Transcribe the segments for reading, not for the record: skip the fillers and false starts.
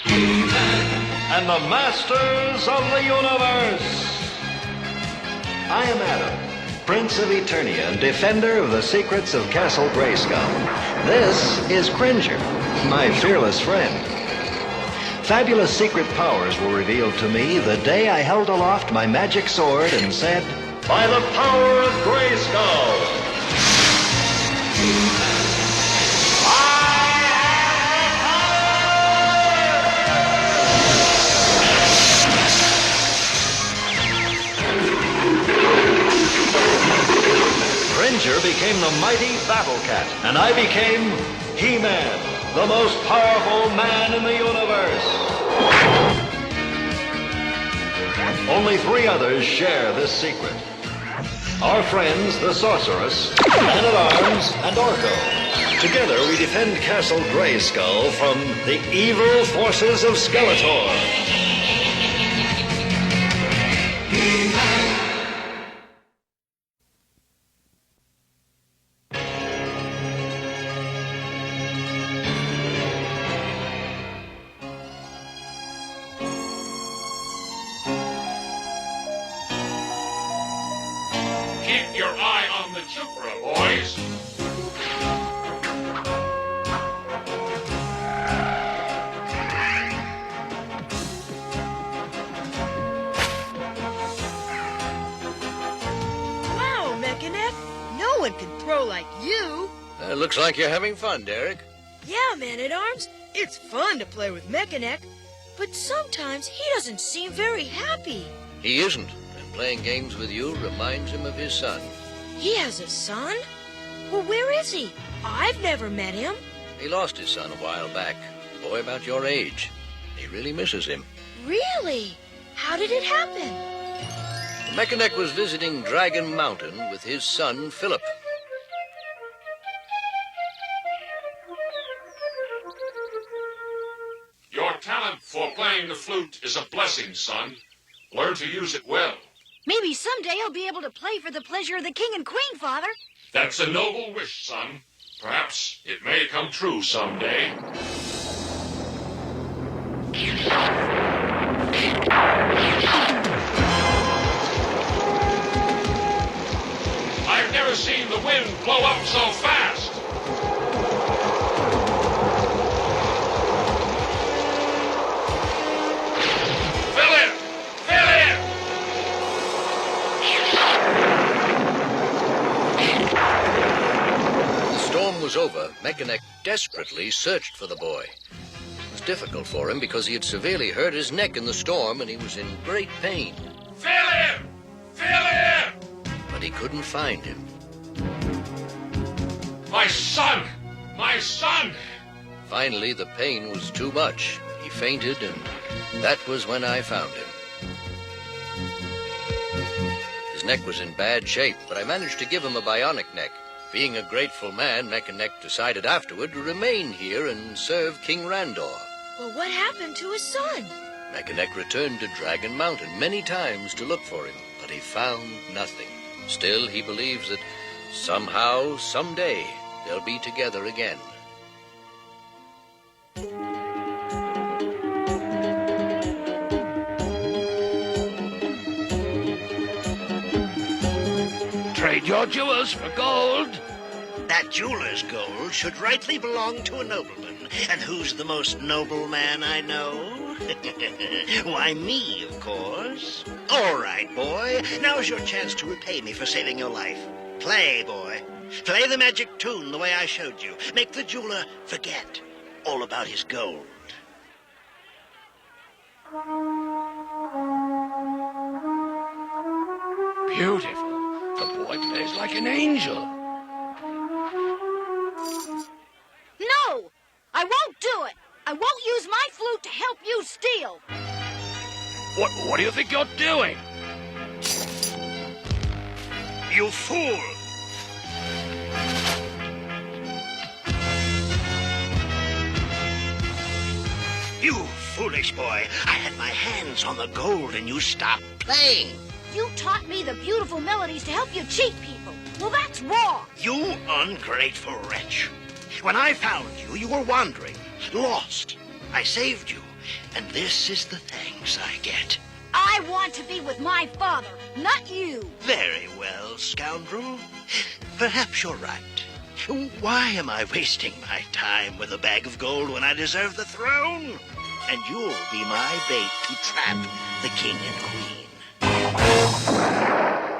and the Masters of the Universe. I am Adam, Prince of Eternia and defender of the secrets of Castle Grayskull. This is Cringer, my fearless friend. Fabulous secret powers were revealed to me the day I held aloft my magic sword and said, "By the power of Grayskull!" Cringer became the mighty Battle Cat, and I became He-Man, the most powerful man in the universe. Only 3 others share this secret. Our friends, the Sorceress, Man-at-Arms, and Orko. Together we defend Castle Grayskull from the evil forces of Skeletor. Keep your eye on the Jupra, boys. Wow, Mechaneck! No one can throw like you. Looks like you're having fun, Derek. Yeah, Man-at-Arms. It's fun to play with Mechaneck, but sometimes he doesn't seem very happy. He isn't, and playing games with you reminds him of his son. He has a son? Well, where is he? I've never met him. He lost his son a while back, a boy about your age. He really misses him. Really? How did it happen? Mechaneck was visiting Dragon Mountain with his son, Philip. Your talent for playing the flute is a blessing, son. Learn to use it well. Maybe someday I'll be able to play for the pleasure of the king and queen, Father. That's a noble wish, son. Perhaps it may come true someday. I've never seen the wind blow up so fast. Fill in! Fill in! When the storm was over, Mechaneck desperately searched for the boy. It was difficult for him because he had severely hurt his neck in the storm and he was in great pain. Fill in! Fill in! But he couldn't find him. My son! My son! Finally, the pain was too much. He fainted, and that was when I found him. His neck was in bad shape, but I managed to give him a bionic neck. Being a grateful man, Mechaneck decided afterward to remain here and serve King Randor. Well, what happened to his son? Mechaneck returned to Dragon Mountain many times to look for him, but he found nothing. Still, he believes that somehow, someday, they'll be together again. Trade your jewels for gold. That jeweler's gold should rightly belong to a nobleman. And who's the most noble man I know? Why, me, of course. All right, boy. Now's your chance to repay me for saving your life. Play, boy. Play the magic tune the way I showed you. Make the jeweler forget all about his gold. Beautiful. The boy plays like an angel. No! I won't do it! I won't use my flute to help you steal! What do you think you're doing? You fool! You foolish boy. I had my hands on the gold and you stopped playing. You taught me the beautiful melodies to help you cheat people. Well, that's wrong. You ungrateful wretch. When I found you, you were wandering, lost. I saved you, And this is the thanks I get. I want to be with my father, not you. Very well, scoundrel. Perhaps you're right. Why am I wasting my time with a bag of gold when I deserve the throne? And you'll be my bait to trap the king and queen.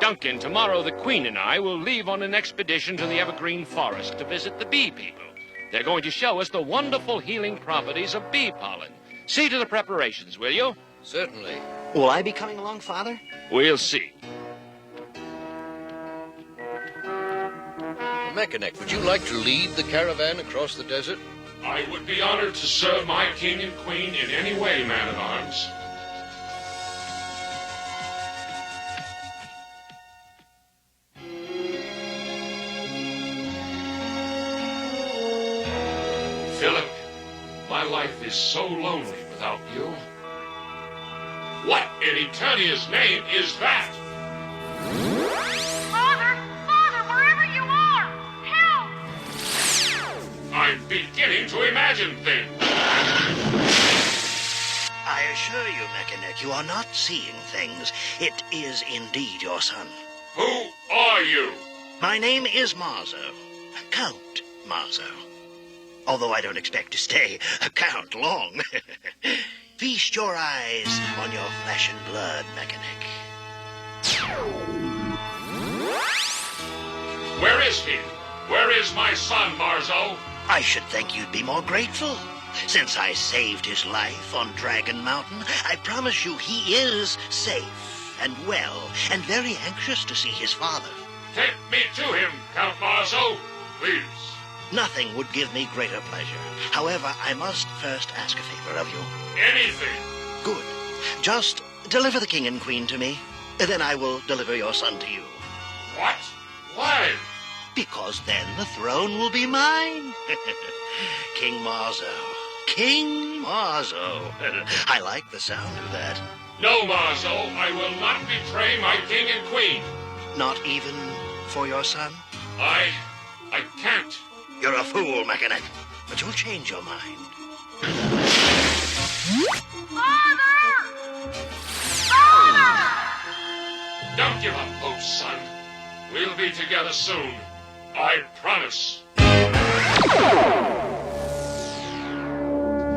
Duncan, tomorrow the Queen and I will leave on an expedition to the Evergreen Forest to visit the bee people. They're going to show us the wonderful healing properties of bee pollen. See to the preparations, will you? Certainly. Will I be coming along, Father? We'll see. Mechaneck, would you like to lead the caravan across the desert? I would be honored to serve my king and queen in any way, man-at-arms. Philip, my life is so lonely without you. What in Eternia's name is that? Father, wherever you are, help! I'm beginning to imagine things. I assure you, Mechaneck, you are not seeing things. It is indeed your son. Who are you? My name is Marzo, Count Marzo. Although I don't expect to stay a count long. Feast your eyes on your flesh and blood, Mechaneck. Where is he? Where is my son, Marzo? I should think you'd be more grateful. Since I saved his life on Dragon Mountain, I promise you he is safe and well, and very anxious to see his father. Take me to him, Count Marzo, please. Nothing would give me greater pleasure. However, I must first ask a favor of you. Anything. Good. Just deliver the king and queen to me. Then I will deliver your son to you. What? Why? Because then the throne will be mine. King Marzo. King Marzo. I like the sound of that. No, Marzo, I will not betray my king and queen. Not even for your son? I can't. You're a fool, Mechaneck. But you'll change your mind. Don't give up hope, son. We'll be together soon. I promise.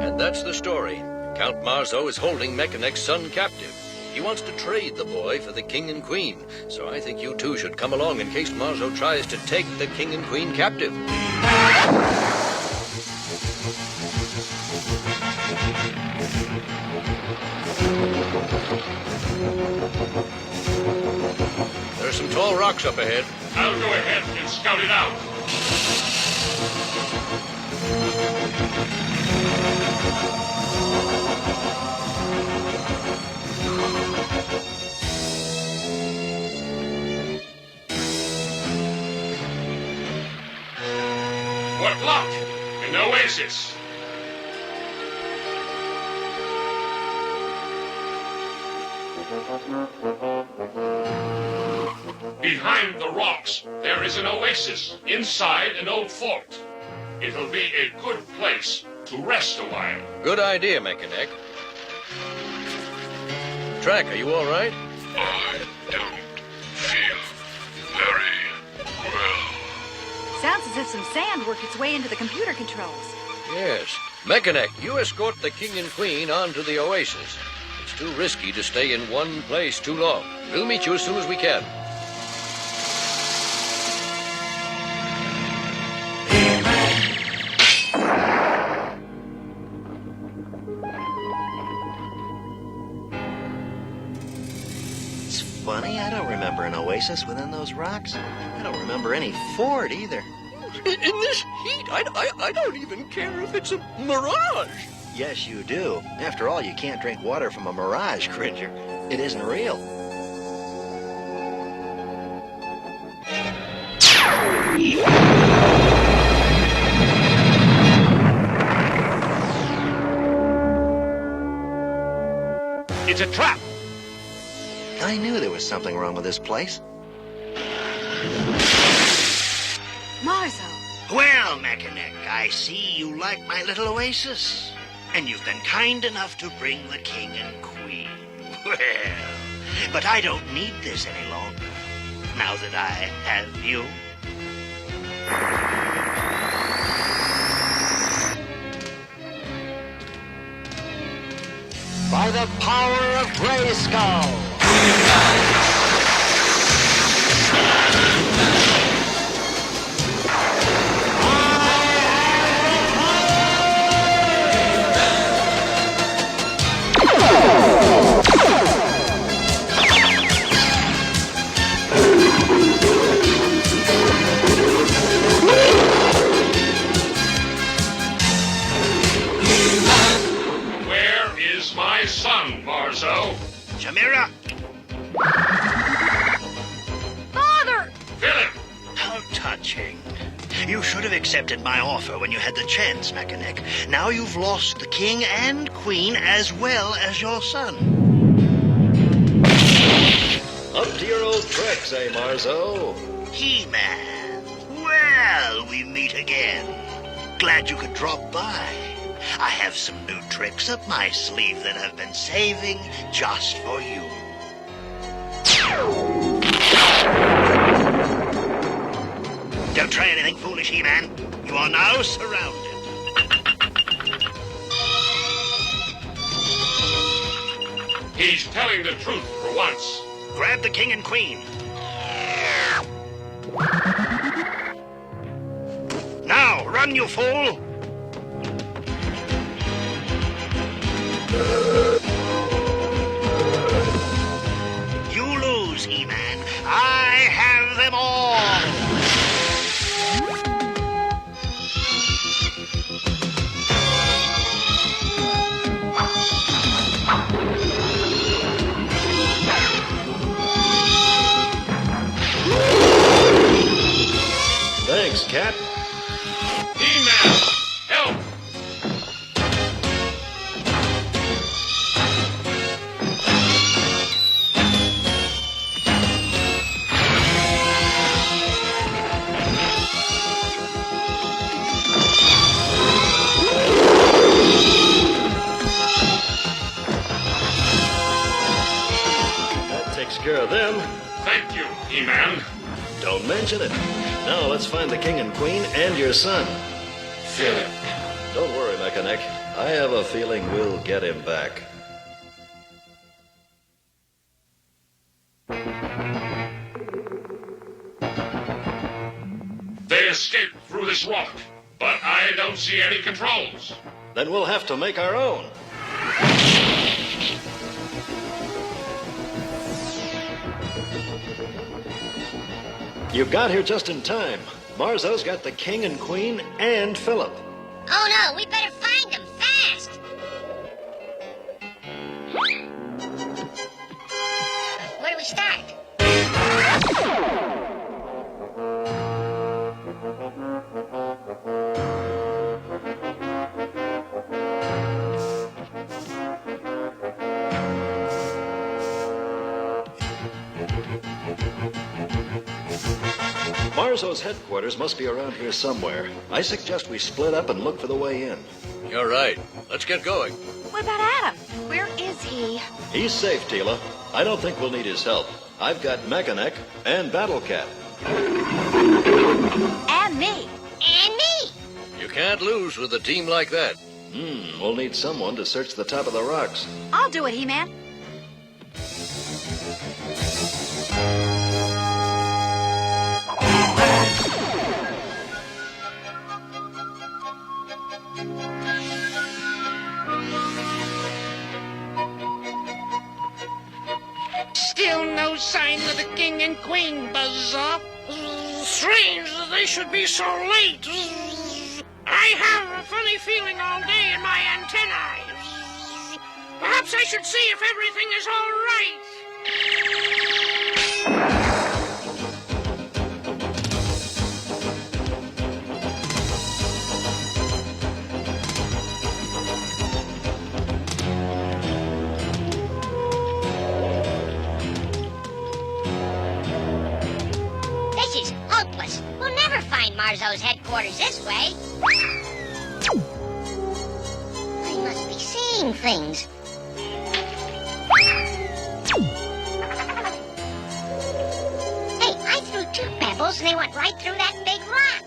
And that's the story. Count Marzo is holding Mechaneck's son captive. He wants to trade the boy for the king and queen. So I think you two should come along in case Marzo tries to take the king and queen captive. There are some tall rocks up ahead. I'll go ahead and scout it out. What luck! An oasis! Behind the rocks, there is an oasis inside an old fort. It'll be a good place to rest a while. Good idea, Mechaneck. Track, are you all right? I don't feel very well. Sounds as if some sand worked its way into the computer controls. Yes. Mechaneck, you escort the king and queen onto the oasis. It's too risky to stay in one place too long. We'll meet you as soon as we can. It's funny, I don't remember an oasis within those rocks. I don't remember any fort either. In this heat, I don't even care if it's a mirage. Yes, you do. After all, you can't drink water from a mirage, Cringer. It isn't real. It's a trap. I knew there was something wrong with this place. Marzo, Well, Mechaneck, I see you like my little oasis. And you've been kind enough to bring the king and queen. Well, but I don't need this any longer, now that I have you. By the power of Grayskull! Where is my son, Marzo? Shamira, Father! Philip! how touching. You should have accepted my offer when you had the chance, Mechaneck. Now you've lost the king and queen as well as your son. Up to your old tricks, eh, Marzo? He-Man, well, we meet again. Glad you could drop by. I have some new tricks up my sleeve that I've been saving just for you. Don't try anything foolish, He-Man. You are now surrounded. He's telling the truth for once. Grab the king and queen. Now, run, you fool! You lose, He-Man. I have them all! Thanks, Cat. He-Man! Help! That takes care of them. Thank you, He-Man. Don't mention it. Now let's find the king and queen and your son. Philip. Don't worry, Mechaneck. I have a feeling we'll get him back. They escaped through this rock, but I don't see any controls. Then we'll have to make our own. You got here just in time. Marzo's got the king and queen and Philip. Oh no, we better find them fast! Where do we start? Marzo's headquarters must be around here somewhere. I suggest we split up and look for the way in. You're right. Let's get going. What about Adam? Where is he? He's safe, Tila. I don't think we'll need his help. I've got Mechaneck and Battle Cat. And me. And me! You can't lose with a team like that. We'll need someone to search the top of the rocks. I'll do it, He-Man. Still no sign of the king and queen, Buzz-Saw. Strange that they should be so late. I have a funny feeling all day in my antennae. Perhaps I should see if everything is all right. This is hopeless. We'll never find Marzo's headquarters this way. I must green things. Hey, I threw 2 pebbles and they went right through that big rock.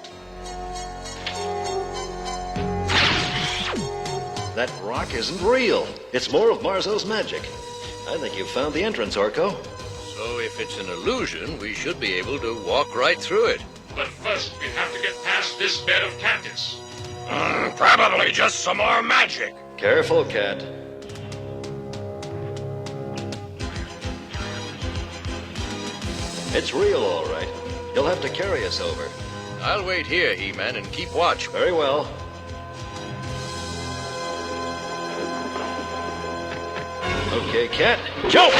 That rock isn't real. It's more of Marzo's magic. I think you've found the entrance, Orko. So if it's an illusion, we should be able to walk right through it. But first, we have to get past this bed of cactus. Probably just some more magic. Careful, Cat. It's real, all right. You'll have to carry us over. I'll wait here, He-Man, and keep watch. Very well. Okay, Cat. Jump!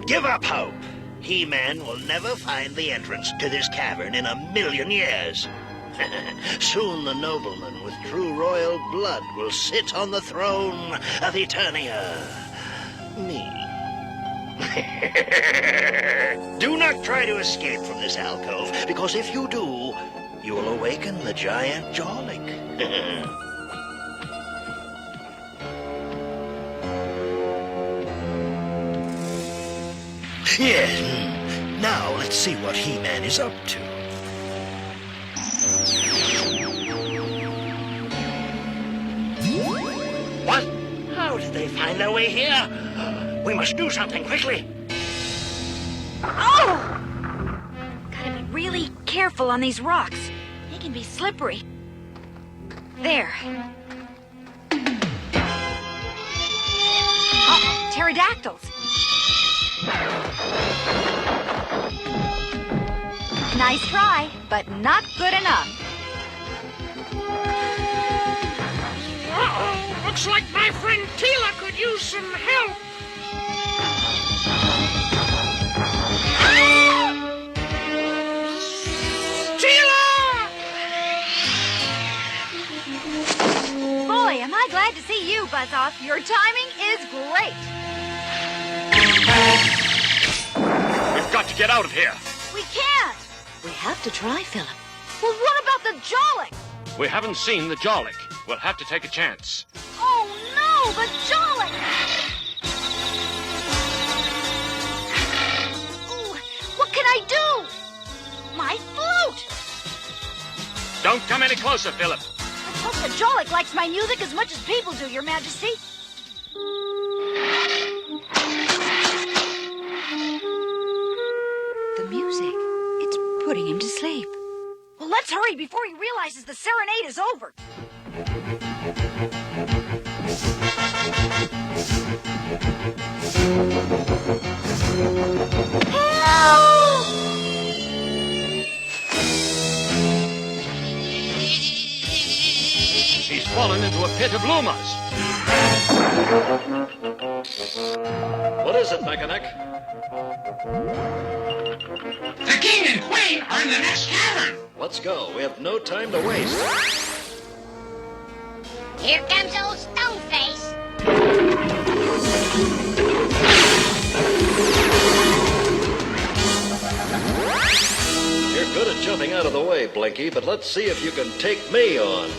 Give up hope. He-Man will never find the entrance to this cavern in 1,000,000 years. Soon the nobleman with true royal blood will sit on the throne of Eternia. Me. Do not try to escape from this alcove, because if you do, you will awaken the giant Jawlik. Yes. Now let's see what He-Man is up to. What? How did they find their way here? We must do something quickly. Oh! Gotta be really careful on these rocks. They can be slippery. There. Oh, pterodactyls. Nice try, but not good enough. Uh-oh, looks like my friend Tila could use some help. Tila! Boy, am I glad to see you, Buzz-Off. Your timing is great. We've got to get out of here. We can't. We have to try, Philip. Well, what about the Jawlik? We haven't seen the Jawlik. We'll have to take a chance. Oh, no, the Jawlik! Ooh, what can I do? My flute! Don't come any closer, Philip. Let's hope the Jawlik likes my music as much as people do, Your Majesty. The music, it's putting him to sleep. Well, let's hurry before he realizes the serenade is over. Help! He's fallen into a pit of lumas. What is it, Mechanic? The king and queen are in the next cavern. Let's go. We have no time to waste. Here comes old Stoneface. You're good at jumping out of the way, Blinky, but let's see if you can take me on.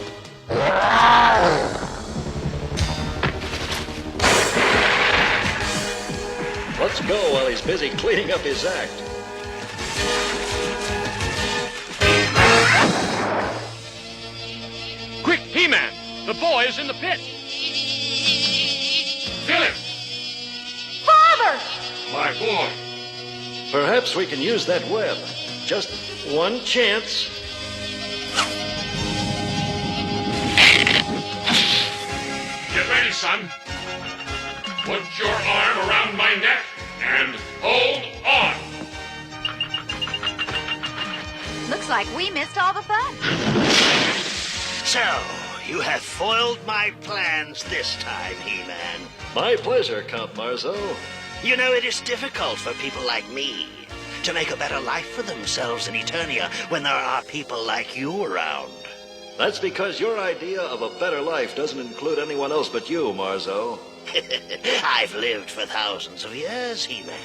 Let's go while he's busy cleaning up his act. Quick, He-Man! The boy is in the pit. Philip, Father! my boy. Perhaps we can use that web. Just one chance. Get ready, son. Put your arm around my neck and hold on. Looks like we missed all the fun. So, you have foiled my plans this time, He-Man. My pleasure, Count Marzo. You know, it is difficult for people like me to make a better life for themselves in Eternia when there are people like you around. That's because your idea of a better life doesn't include anyone else but you, Marzo. I've lived for thousands of years, He-Man,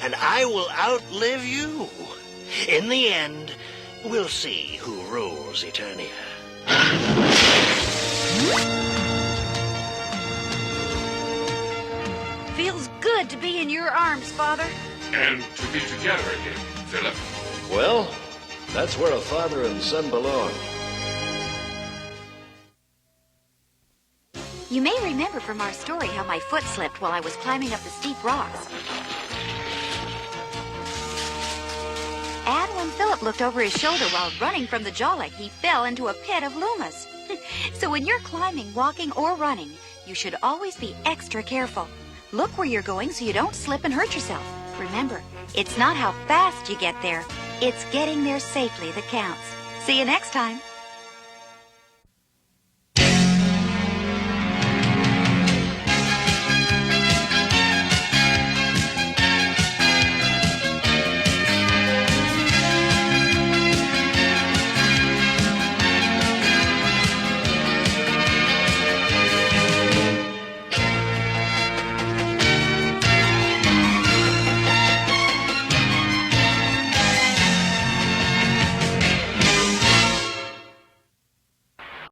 and I will outlive you. In the end, we'll see who rules Eternia. Feels good to be in your arms, Father. And to be together again, Philip. Well, that's where a father and son belong. You may remember from our story how my foot slipped while I was climbing up the steep rocks. And when Philip looked over his shoulder while running from the Jollik, he fell into a pit of Lumas. So when you're climbing, walking, or running, you should always be extra careful. Look where you're going so you don't slip and hurt yourself. Remember, it's not how fast you get there, it's getting there safely that counts. See you next time.